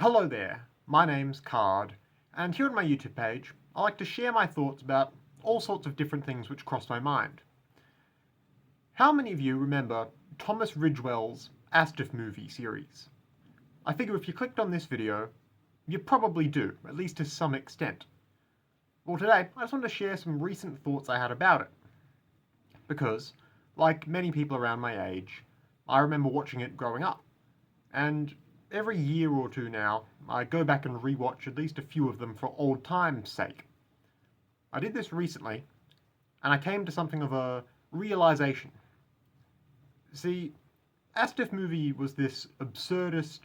Hello there, my name's Card, and here on my YouTube page, I like to share my thoughts about all sorts of different things which cross my mind. How many of you remember Thomas Ridgewell's asdfmovie series? I figure if you clicked on this video, you probably do, at least to some extent. Well, today, I just want to share some recent thoughts I had about it. Because, like many people around my age, I remember watching it growing up. And every year or two now, I go back and rewatch at least a few of them for old time's sake. I did this recently, and I came to something of a realization. See, asdfmovie was this absurdist,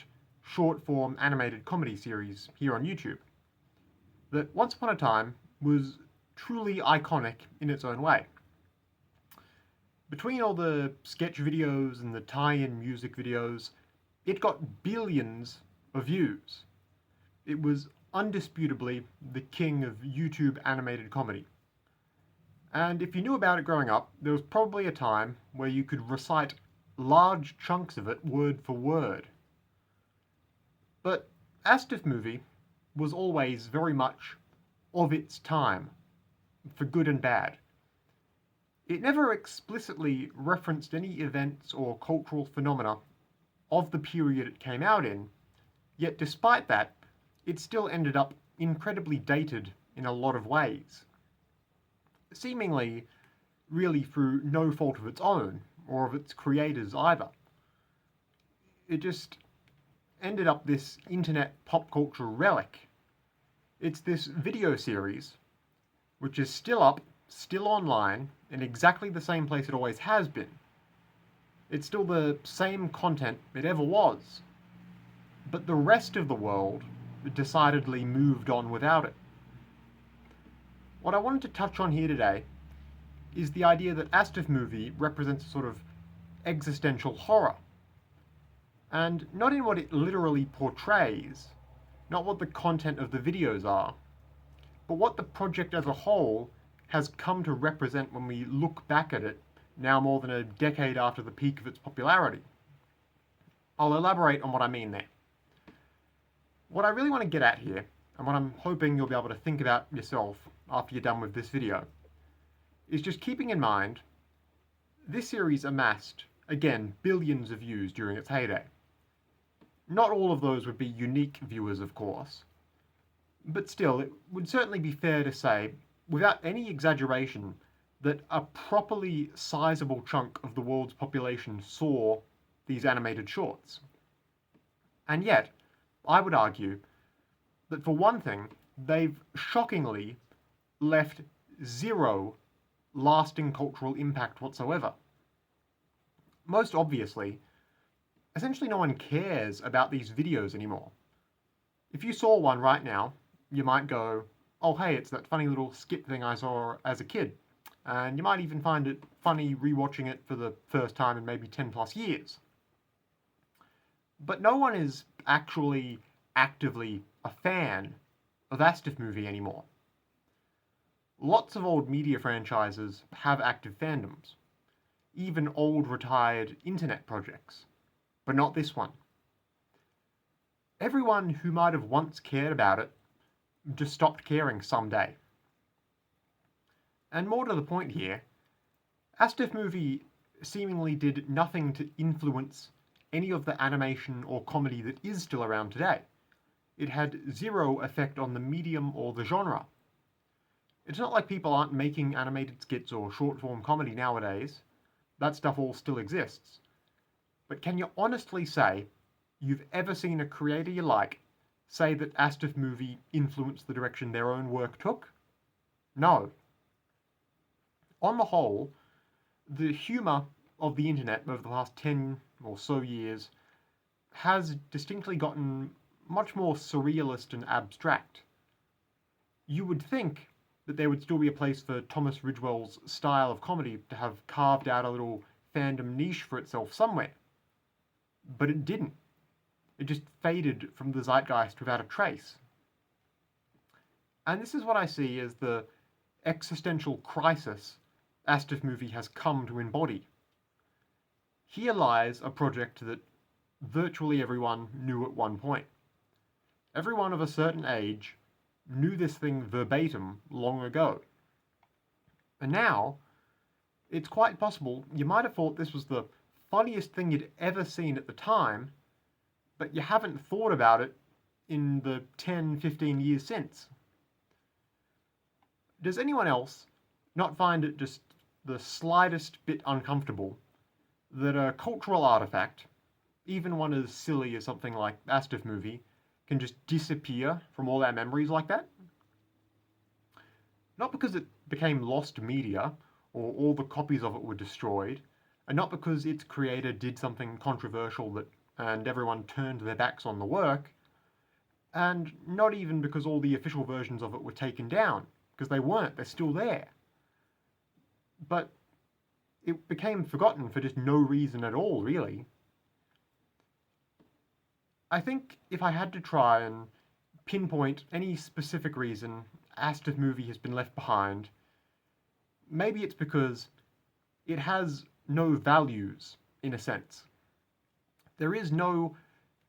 short-form animated comedy series here on YouTube that once upon a time was truly iconic in its own way. Between all the sketch videos and the tie-in music videos, it got billions of views. It was undisputably the king of YouTube animated comedy. And if you knew about it growing up, there was probably a time where you could recite large chunks of it word for word. But asdfmovie was always very much of its time, for good and bad. It never explicitly referenced any events or cultural phenomena of the period it came out in, yet despite that, it still ended up incredibly dated in a lot of ways. Seemingly, really through no fault of its own, or of its creators either. It just ended up this internet pop culture relic. It's this video series, which is still up, still online, in exactly the same place it always has been. It's still the same content it ever was. But the rest of the world decidedly moved on without it. What I wanted to touch on here today is the idea that asdfmovie represents a sort of existential horror. And not in what it literally portrays, not what the content of the videos are, but what the project as a whole has come to represent when we look back at it now more than a decade after the peak of its popularity. I'll elaborate on what I mean there. What I really want to get at here, and what I'm hoping you'll be able to think about yourself after you're done with this video, is just keeping in mind this series amassed, again, billions of views during its heyday. Not all of those would be unique viewers, of course, but still, it would certainly be fair to say, without any exaggeration, that a properly sizable chunk of the world's population saw these animated shorts. And yet, I would argue that for one thing, they've shockingly left zero lasting cultural impact whatsoever. Most obviously, essentially no one cares about these videos anymore. If you saw one right now, you might go, oh hey, it's that funny little skit thing I saw as a kid. And you might even find it funny rewatching it for the first time in maybe 10 plus years. But no one is actually actively a fan of asdfmovie anymore. Lots of old media franchises have active fandoms, even old retired internet projects, but not this one. Everyone who might have once cared about it just stopped caring someday. And more to the point here, asdfmovie seemingly did nothing to influence any of the animation or comedy that is still around today. It had zero effect on the medium or the genre. It's not like people aren't making animated skits or short-form comedy nowadays. That stuff all still exists. But can you honestly say you've ever seen a creator you like say that asdfmovie influenced the direction their own work took? No. On the whole, the humour of the internet over the last 10 or so years has distinctly gotten much more surrealist and abstract. You would think that there would still be a place for Thomas Ridgewell's style of comedy to have carved out a little fandom niche for itself somewhere. But it didn't. It just faded from the zeitgeist without a trace. And this is what I see as the existential crisis asdfmovie has come to embody. Here lies a project that virtually everyone knew at one point. Everyone of a certain age knew this thing verbatim long ago. And now, it's quite possible you might have thought this was the funniest thing you'd ever seen at the time, but you haven't thought about it in the 10, 15 years since. Does anyone else not find it just the slightest bit uncomfortable that a cultural artifact, even one as silly as something like asdfmovie, can just disappear from all our memories like that? Not because it became lost media, or all the copies of it were destroyed, and not because its creator did something controversial and everyone turned their backs on the work, and not even because all the official versions of it were taken down, because they weren't, they're still there. But it became forgotten for just no reason at all, really. I think if I had to try and pinpoint any specific reason asdfmovie has been left behind, maybe it's because it has no values, in a sense. There is no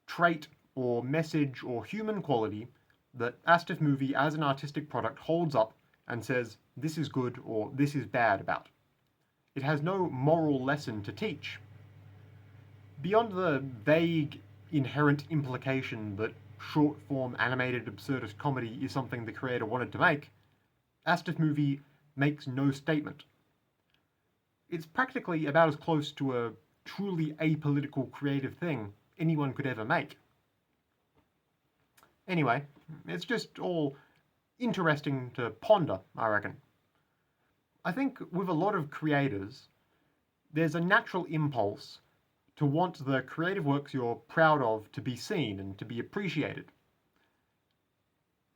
trait or message or human quality that asdfmovie as an artistic product holds up and says this is good or this is bad about. It has no moral lesson to teach. Beyond the vague inherent implication that short-form animated absurdist comedy is something the creator wanted to make, asdfmovie makes no statement. It's practically about as close to a truly apolitical creative thing anyone could ever make. Anyway, it's just all interesting to ponder, I reckon. I think with a lot of creators, there's a natural impulse to want the creative works you're proud of to be seen and to be appreciated.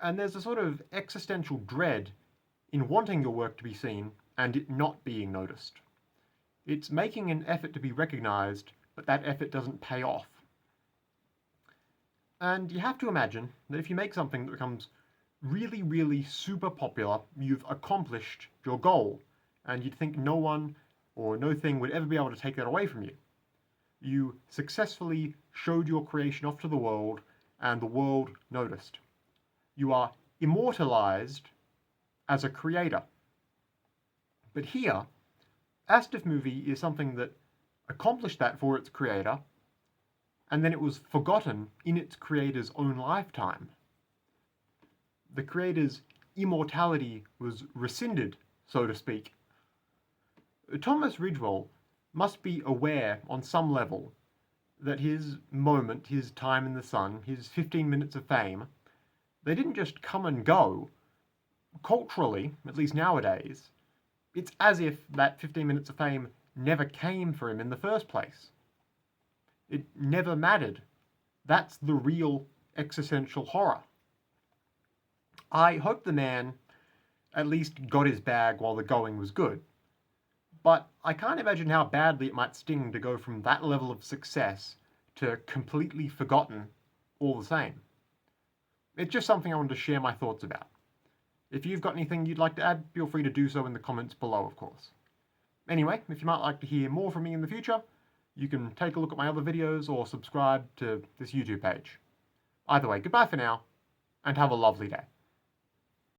And there's a sort of existential dread in wanting your work to be seen and it not being noticed. It's making an effort to be recognized, but that effort doesn't pay off. And you have to imagine that if you make something that becomes really, really super popular, you've accomplished your goal, and you'd think no one or no thing would ever be able to take that away from you. You successfully showed your creation off to the world, and the world noticed. You are immortalized as a creator. But here, asdfmovie is something that accomplished that for its creator, and then it was forgotten in its creator's own lifetime. The creator's immortality was rescinded, so to speak. Thomas Ridgewell must be aware on some level that his moment, his time in the sun, his 15 minutes of fame, they didn't just come and go. Culturally, at least nowadays, it's as if that 15 minutes of fame never came for him in the first place. It never mattered. That's the real existential horror. I hope the man at least got his bag while the going was good. But I can't imagine how badly it might sting to go from that level of success to completely forgotten all the same. It's just something I wanted to share my thoughts about. If you've got anything you'd like to add, feel free to do so in the comments below, of course. Anyway, if you might like to hear more from me in the future, you can take a look at my other videos or subscribe to this YouTube page. Either way, goodbye for now, and have a lovely day.